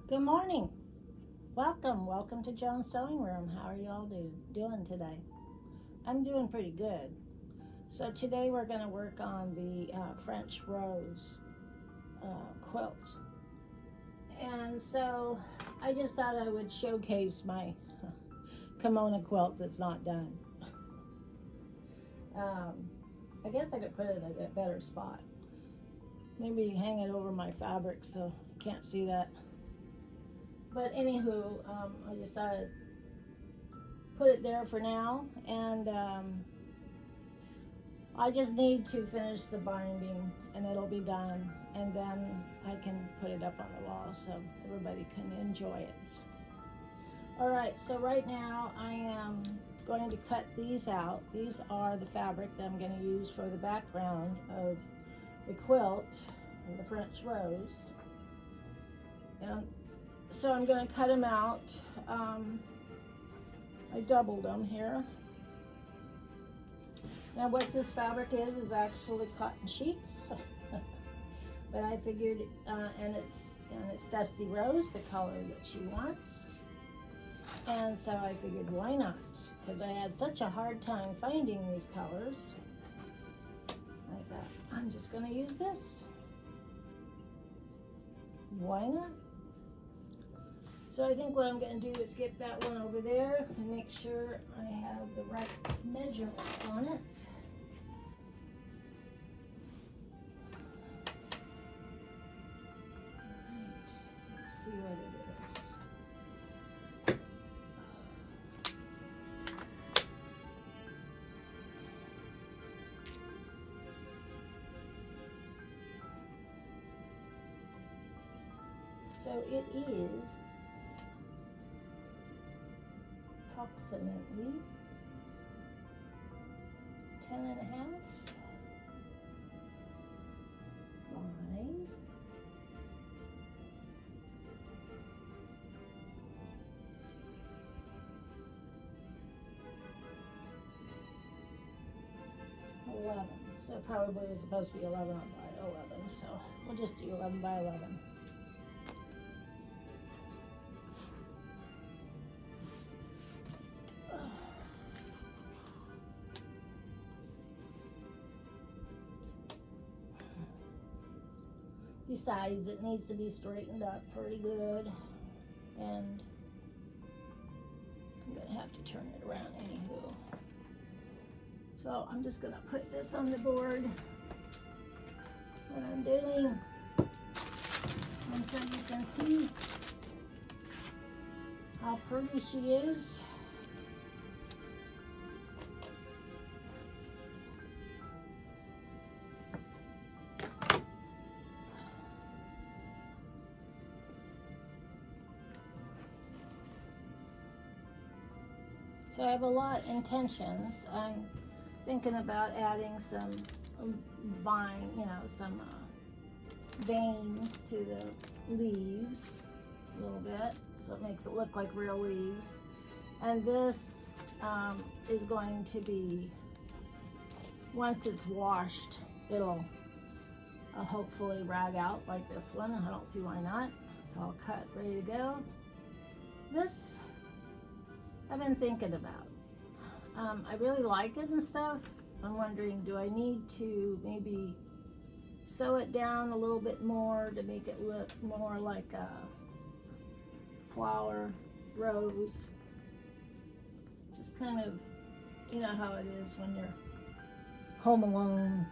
Good morning. Welcome to Joan's Sewing Room. How are y'all doing today? I'm doing pretty good. So today we're going to work on the French rose quilt. And so I just thought I would showcase my kimono quilt that's not done. I guess I could put it at a better spot. Maybe hang it over my fabric so you can't see that. But anywho, I just thought I'd put it there for now, and I just need to finish the binding and it'll be done, and then I can put it up on the wall so everybody can enjoy it. Alright, so right now I am going to cut these out. These are the fabric that I'm going to use for the background of the quilt and the French rose. And so I'm going to cut them out. I doubled them here. Now what this fabric is actually cotton sheets. But I figured, and it's Dusty Rose, the color that she wants. And so I figured, why not? Because I had such a hard time finding these colors. I thought, I'm just going to use this. Why not? So I think what I'm going to do is get that one over there and make sure I have the right measurements on it. Alright, let's see what it is. So it is approximately 10 and a half by 11. So it probably was supposed to be 11 by 11, so we'll just do 11 by 11. Besides, it needs to be straightened up pretty good, and I'm gonna have to turn it around anywho. So I'm just gonna put this on the board, what I'm doing, and so you can see how pretty she is. So I have a lot of intentions. I'm thinking about adding some vine, some veins to the leaves a little bit, so it makes it look like real leaves. And this is going to be, once it's washed, it'll hopefully rag out like this one. I don't see why not. So I'll cut, ready to go. This I've been thinking about. I really like it and stuff. I'm wondering, do I need to maybe sew it down a little bit more to make it look more like a flower rose? Just kind of, you know how it is when you're home alone.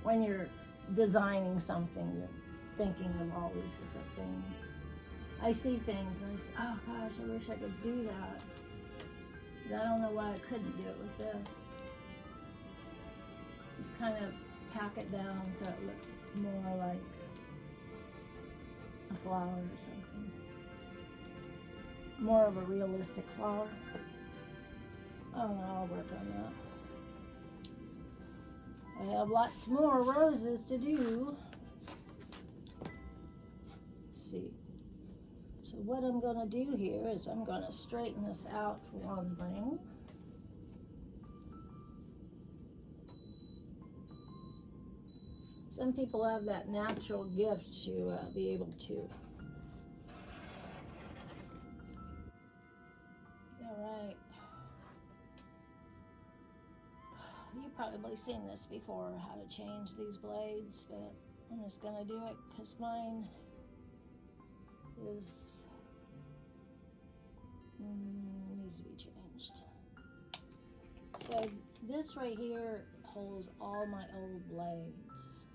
When you're designing something, you're thinking of all these different things. I see things and I say, oh gosh, I wish I could do that. But I don't know why I couldn't do it with this. Just kind of tack it down so it looks more like a flower or something. More of a realistic flower. I don't know, I'll work on that. I have lots more roses to do. Let's see. So what I'm going to do here is I'm going to straighten this out for one thing. Some people have that natural gift to be able to All right. You've probably seen this before, how to change these blades, but I'm just gonna do it because mine is needs to be changed. So this right here holds all my old blades.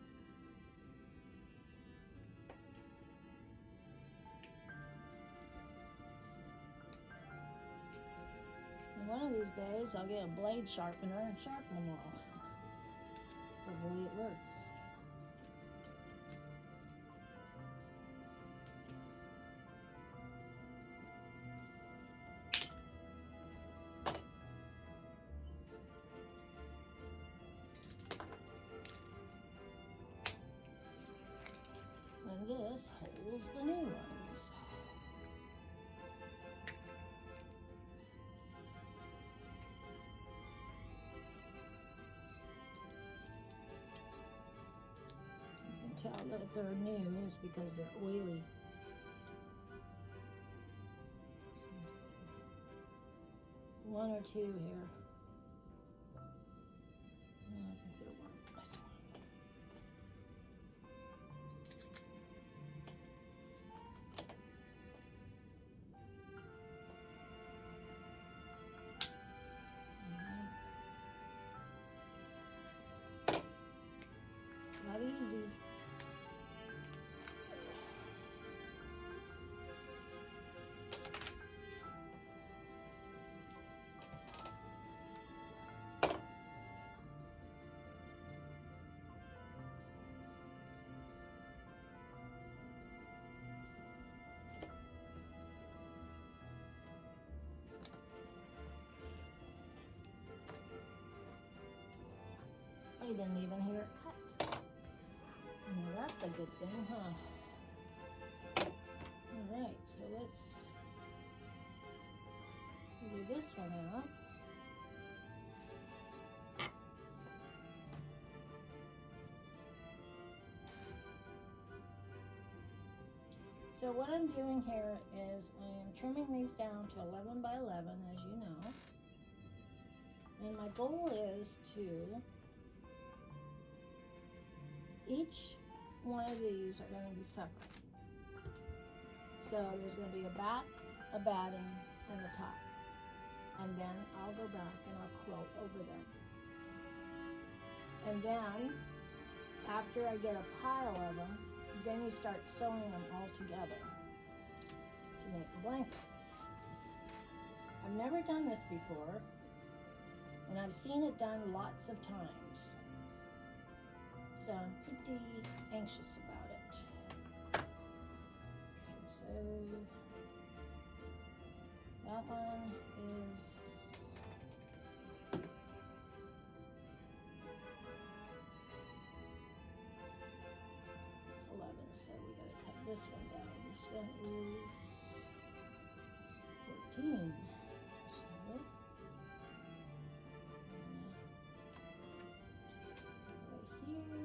And one of these days I'll get a blade sharpener and sharpen them all. Hopefully it works. And this holds the new ones. You can tell that they're new is because they're oily. One or two here. No, I think they're one. This one. Not easy. You didn't even hear it cut. Well, that's a good thing, huh? Alright, so let's do this one out. So what I'm doing here is I am trimming these down to 11 by 11, as you know. And my goal is to, each one of these are going to be separate. So there's going to be a back, a batting, and the top. And then I'll go back and I'll quilt over them. And then, after I get a pile of them, then you start sewing them all together to make a blanket. I've never done this before, and I've seen it done lots of times. So I'm pretty anxious about it. Okay, so that one is it's 11, so we gotta cut this one down. This one is 14. So right here.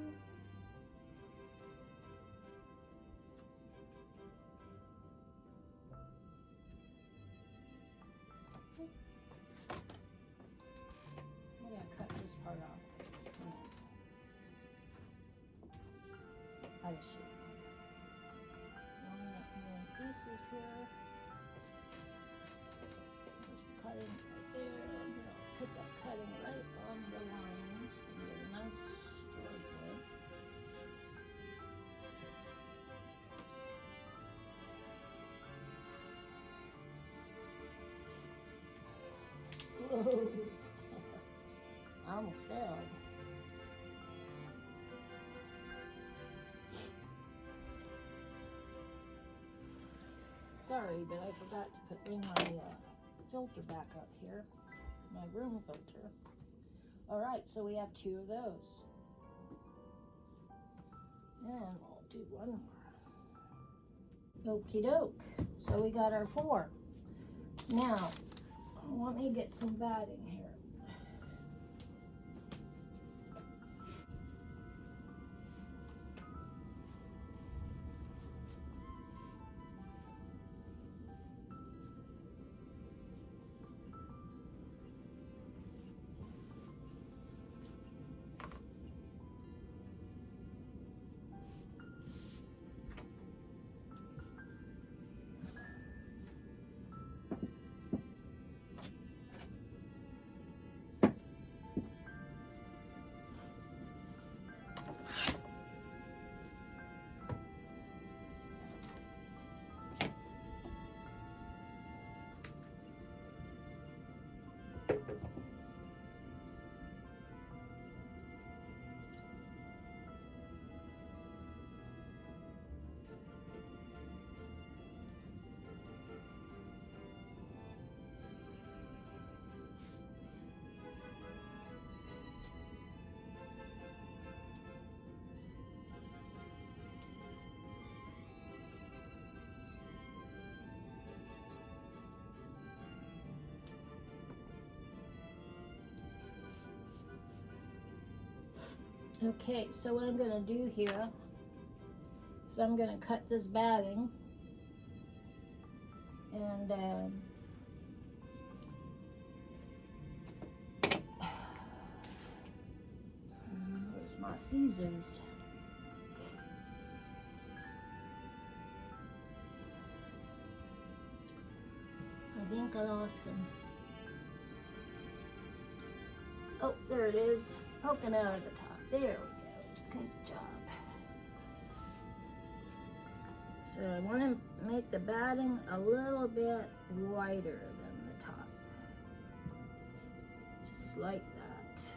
I'm gonna cut this part off because it's kind of out of shape. One pieces here. There's the cutting right there. I'm gonna put that cutting right on the lines and get a nice stroke with. Whoa! I almost fell. Sorry, but I forgot to bring my filter back up here, my room filter. All right, so we have 2 of those. And we'll do one more. Okie doke. So we got our 4. Now, let me get some batting here. Okay, so what I'm going to do here is I'm going to cut this batting, and where's my scissors? I think I lost them. Oh, there it is, poking out of the top. There we go. Good job. So I want to make the batting a little bit wider than the top. Just like that.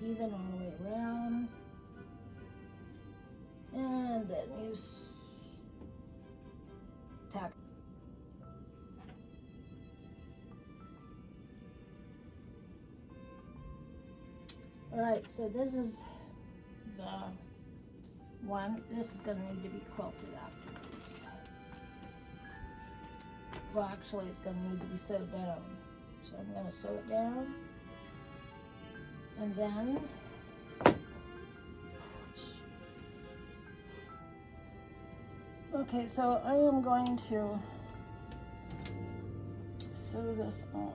Even all the way around, and then you tack. All right, so this is the one. This is going to need to be quilted afterwards. Well, actually, it's going to need to be sewed down. So I'm going to sew it down. And then okay, so I am going to sew this on.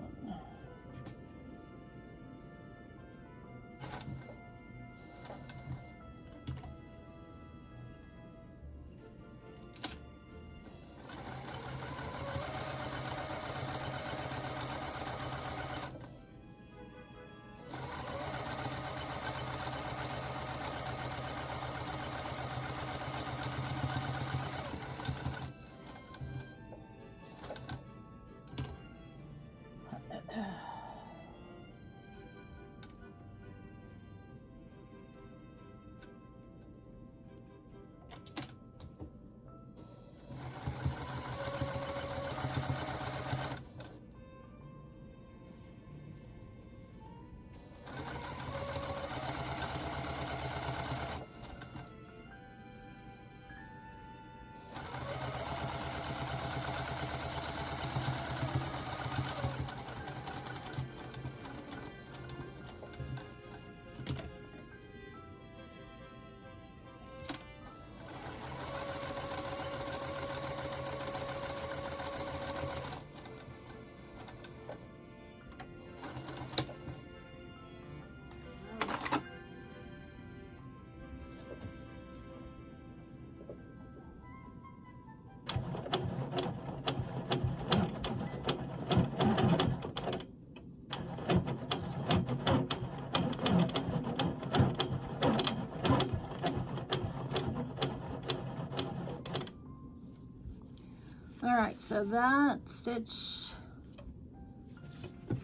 All right, so that stitch,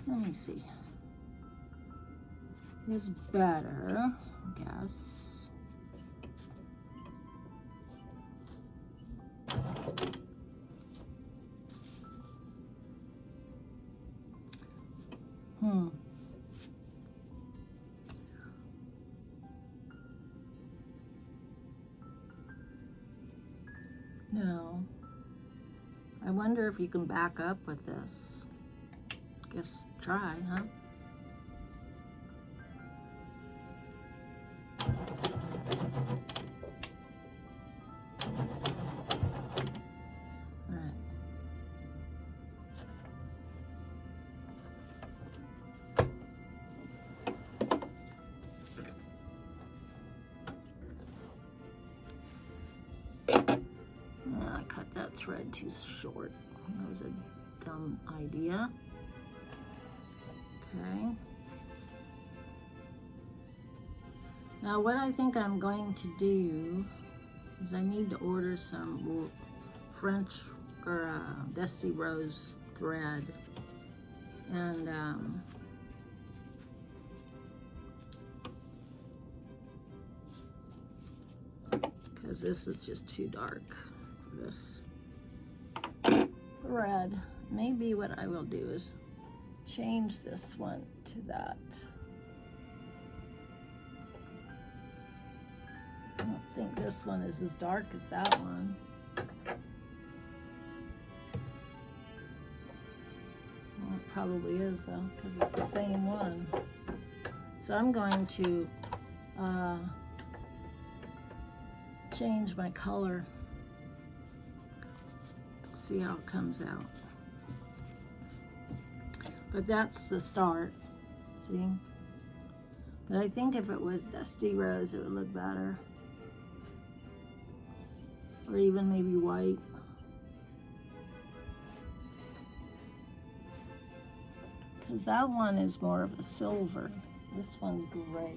let me see, is better, I guess. No. I wonder if you can back up with this. Guess try, huh? All right. I cut that thread too short. That was a dumb idea. Okay. Now what I think I'm going to do is I need to order some French or Dusty Rose thread, and because this is just too dark for this. thread. Maybe what I will do is change this one to that. I don't think this one is as dark as that one. Well, it probably is though, because it's the same one. So I'm going to change my color. See how it comes out. But that's the start, see? But I think if it was dusty rose, it would look better. Or even maybe white. Because that one is more of a silver. This one's gray.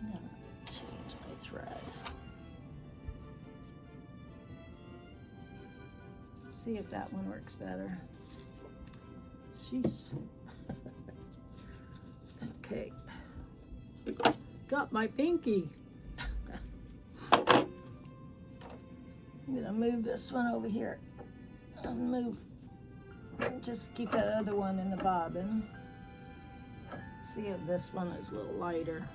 I'm gonna change my thread. See if that one works better. Jeez. Okay. Got my pinky. I'm gonna move this one over here. And just keep that other one in the bobbin. See if this one is a little lighter.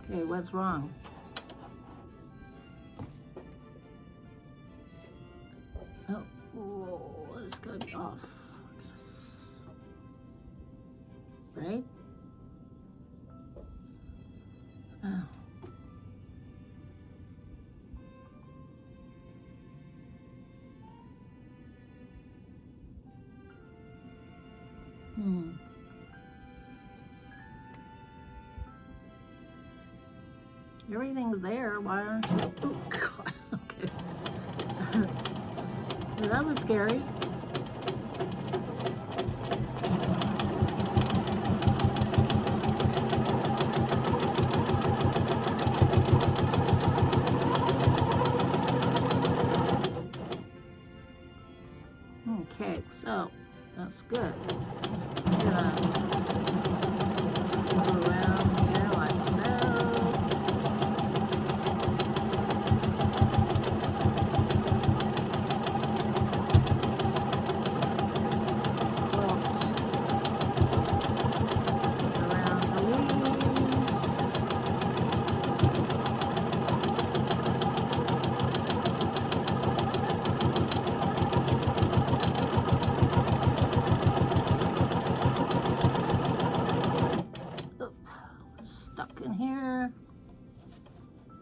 Okay, what's wrong? Oh, whoa, it's gotta be off, I guess. Right? Oh. Everything's there. Why aren't you? Oh, God. Okay. Well, that was scary. Okay, so that's good. I'm gonna go around here like so.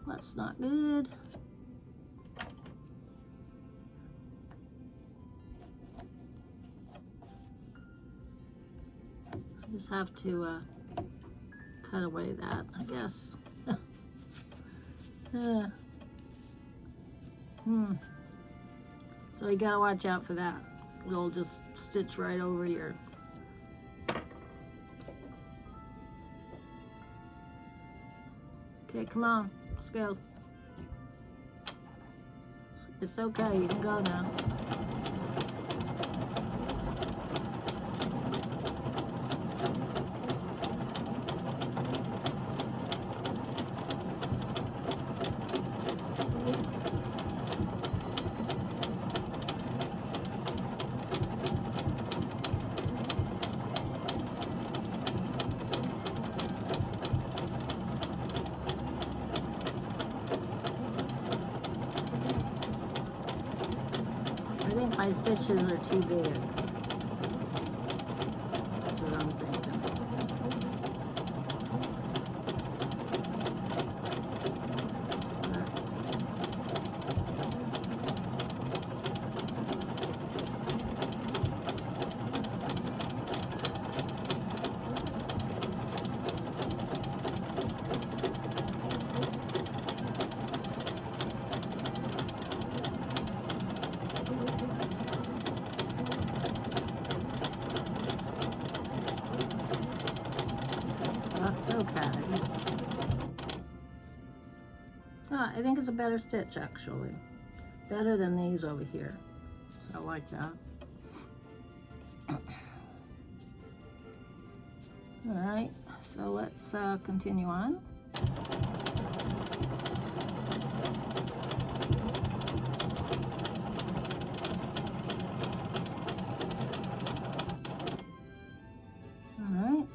That's not good. I just have to cut away that, I guess. So you gotta watch out for that. It'll just stitch right over your. Okay, come on. Let's go. It's okay, you can go now. I think my stitches are too big. That's what I'm thinking. Okay. Ah, I think it's a better stitch, actually. Better than these over here. So I like that. All right, so let's continue on. All right.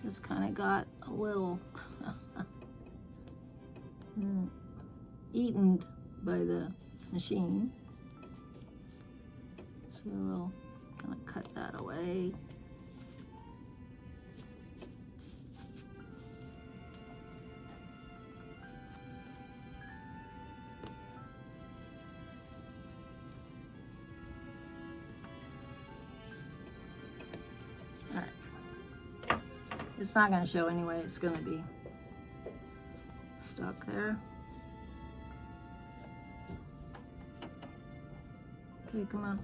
Just kind of got a little eaten by the machine. So we'll kind of cut that away. All right. It's not going to show anyway. It's going to be stuck there. Okay, come on.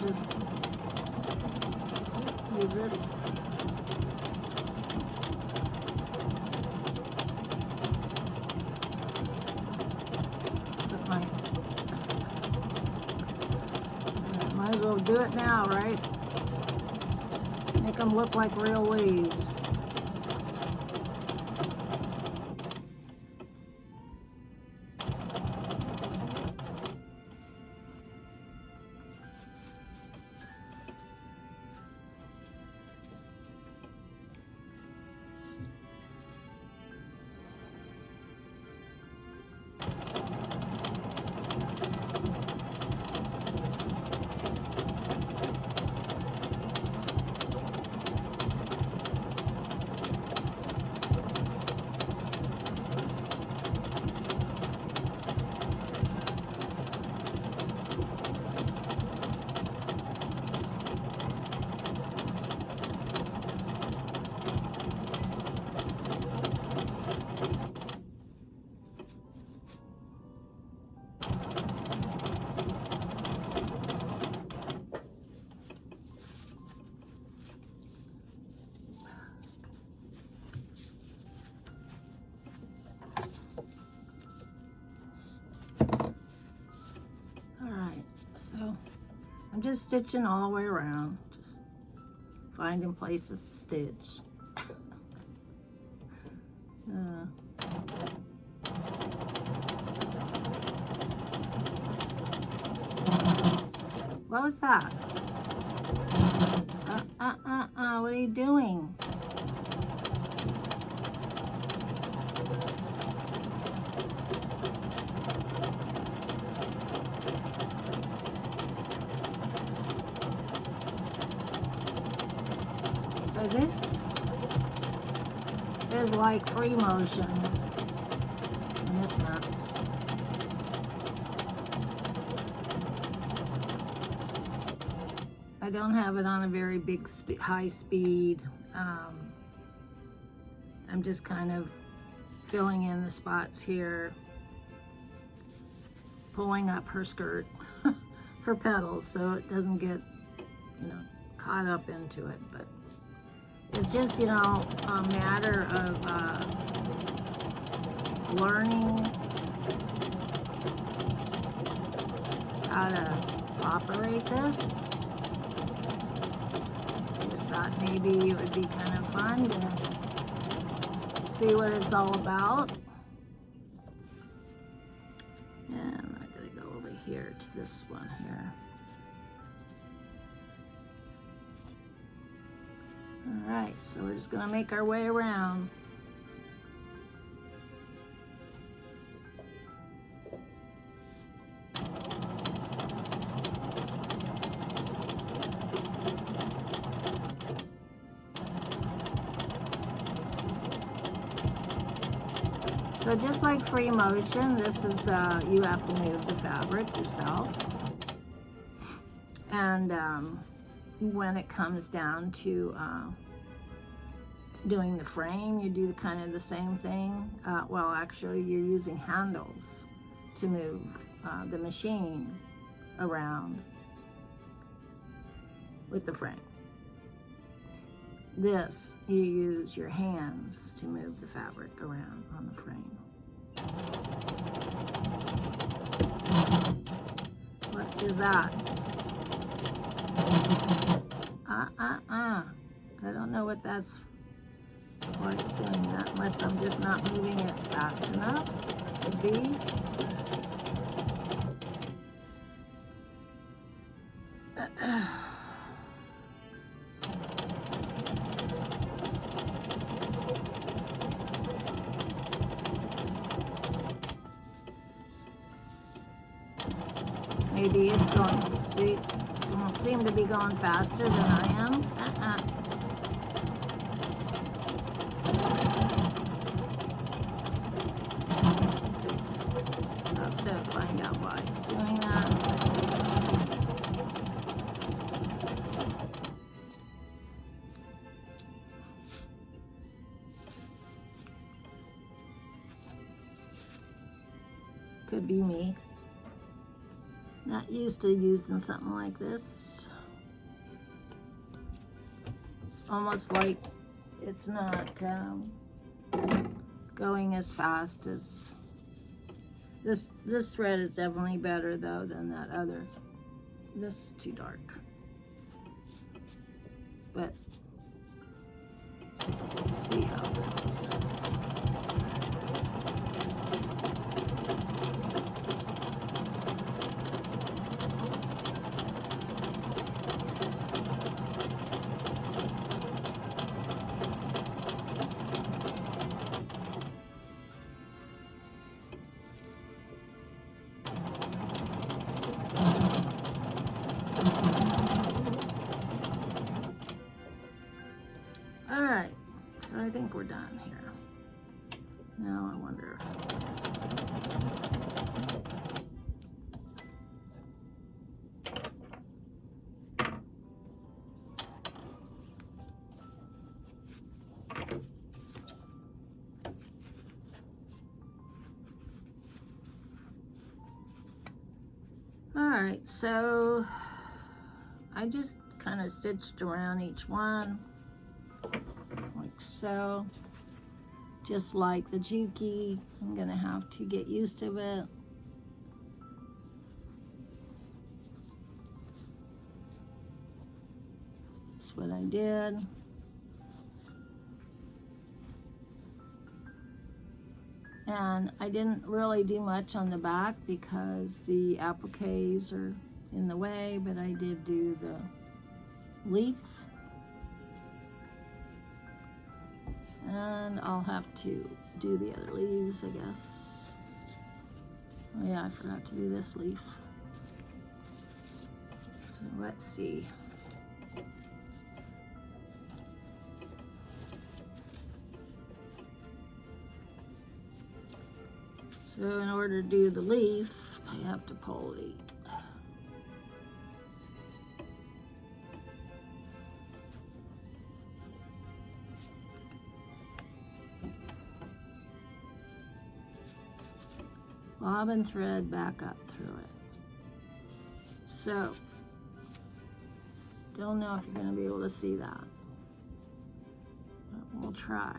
Just do this. Might as well do it now, right? Make them look like real leaves. So I'm just stitching all the way around, just finding places to stitch. What was that? What are you doing? So this is like free motion in a sense. I don't have it on a very big high speed. I'm just kind of filling in the spots here, pulling up her skirt, her petals, so it doesn't get, caught up into it. But it's just, a matter of learning how to operate this. I just thought maybe it would be kind of fun to see what it's all about. And I'm going to go over here to this one here. All right, so we're just gonna make our way around. So just like free motion, this is, you have to move the fabric yourself. And when it comes down to doing the frame, you do kind of the same thing. Well, actually, you're using handles to move the machine around with the frame. This, you use your hands to move the fabric around on the frame. What is that? I don't know what that's, why it's doing that, unless I'm just not moving it fast enough. Could be. Maybe it's going, see, it won't seem to be going faster than I am. Have to find out why it's doing that. Could be me. Not used to using something like this. It's almost like it's not going as fast as this. This thread is definitely better though than that other. This is too dark. But let's see how it goes. Alright, so I think we're done here. Now I wonder. Alright, so I just kind of stitched around each one. Like so, just like the Juki. I'm gonna have to get used to it. That's what I did. And I didn't really do much on the back because the appliques are in the way, but I did do the leaf. And I'll have to do the other leaves, I guess. Oh yeah, I forgot to do this leaf. So let's see. So in order to do the leaf, I have to pull the bobbin thread back up through it. So, don't know if you're going to be able to see that, but we'll try.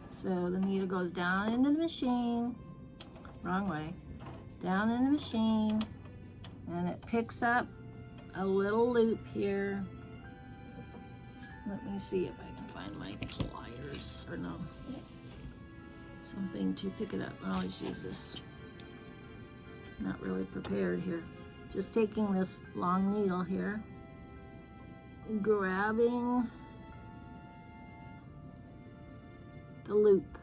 So the needle goes down into the machine, wrong way, down in the machine, and it picks up a little loop here. Let me see if I can find my pliers, or no, something to pick it up. I always use this. Not really prepared here. Just taking this long needle here, grabbing the loop,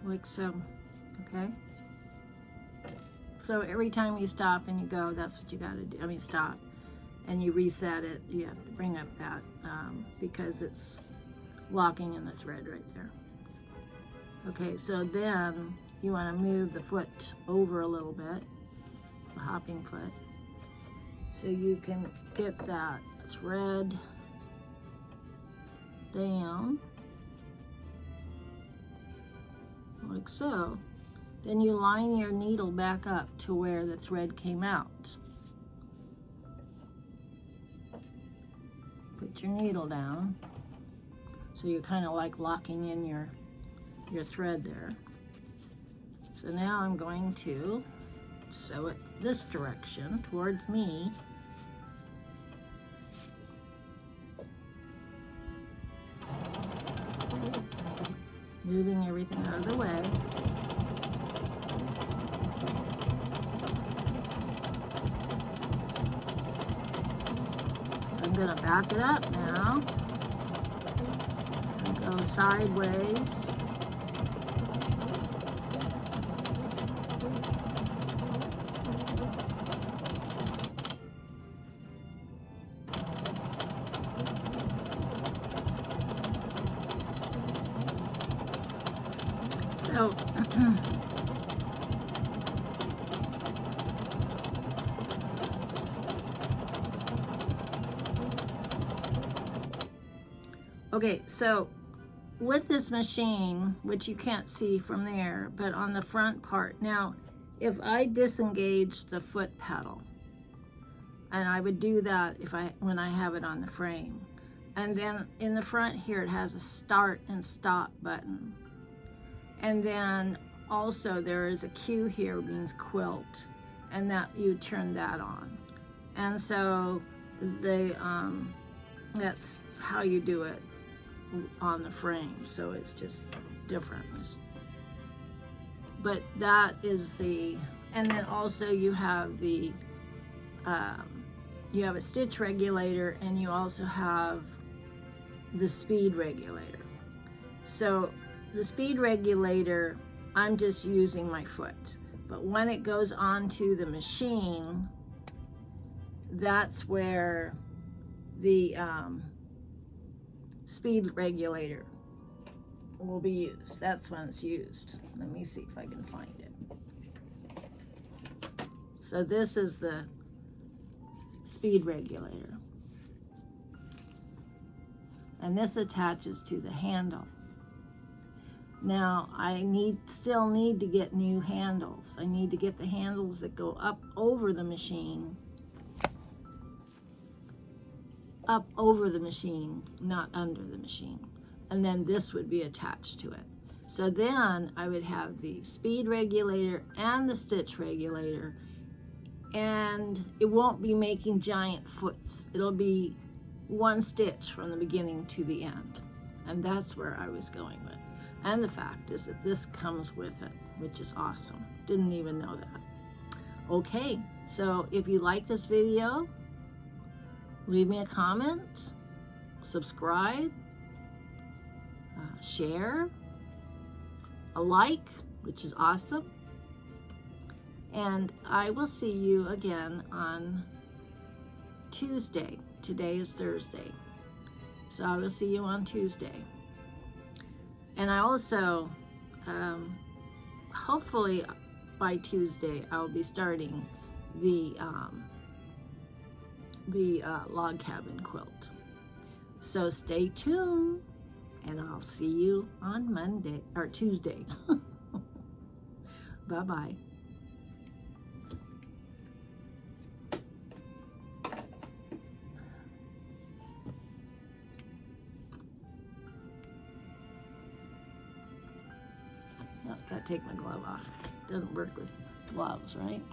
like so, okay? So every time you stop and you go, that's what you gotta do. I mean, stop and you reset it. You have to bring up that because it's locking in the thread right there. Okay, so then you want to move the foot over a little bit, the hopping foot, so you can get that thread down like so. Then you line your needle back up to where the thread came out. Put your needle down, so you're kind of like locking in your thread there. So now I'm going to sew it this direction towards me. Moving everything out of the way. So I'm going to back it up now and go sideways. So okay, so with this machine, which you can't see from there, but on the front part, now if I disengage the foot pedal, and I would do that when I have it on the frame, and then in the front here it has a start and stop button. And then also there is a Q here, means quilt, and that you turn that on. And so that's how you do it on the frame. So it's just different. But that is and then also you have you have a stitch regulator, and you also have the speed regulator. So the speed regulator, I'm just using my foot. But when it goes onto the machine, that's where the speed regulator will be used. That's when it's used. Let me see if I can find it. So this is the speed regulator. And this attaches to the handle. Now I still need to get new handles. I need to get the handles that go up over the machine, not under the machine. And then this would be attached to it. So then I would have the speed regulator and the stitch regulator, and it won't be making giant foots. It'll be one stitch from the beginning to the end. And that's where I was going with. And the fact is that this comes with it, which is awesome. Didn't even know that. Okay, so if you like this video, leave me a comment, subscribe, share, a like, which is awesome. And I will see you again on Tuesday. Today is Thursday. So I will see you on Tuesday. And I also, hopefully by Tuesday, I'll be starting the log cabin quilt. So stay tuned, and I'll see you on Monday or Tuesday. Bye-bye. Oh, gotta take my glove off. Doesn't work with gloves, right?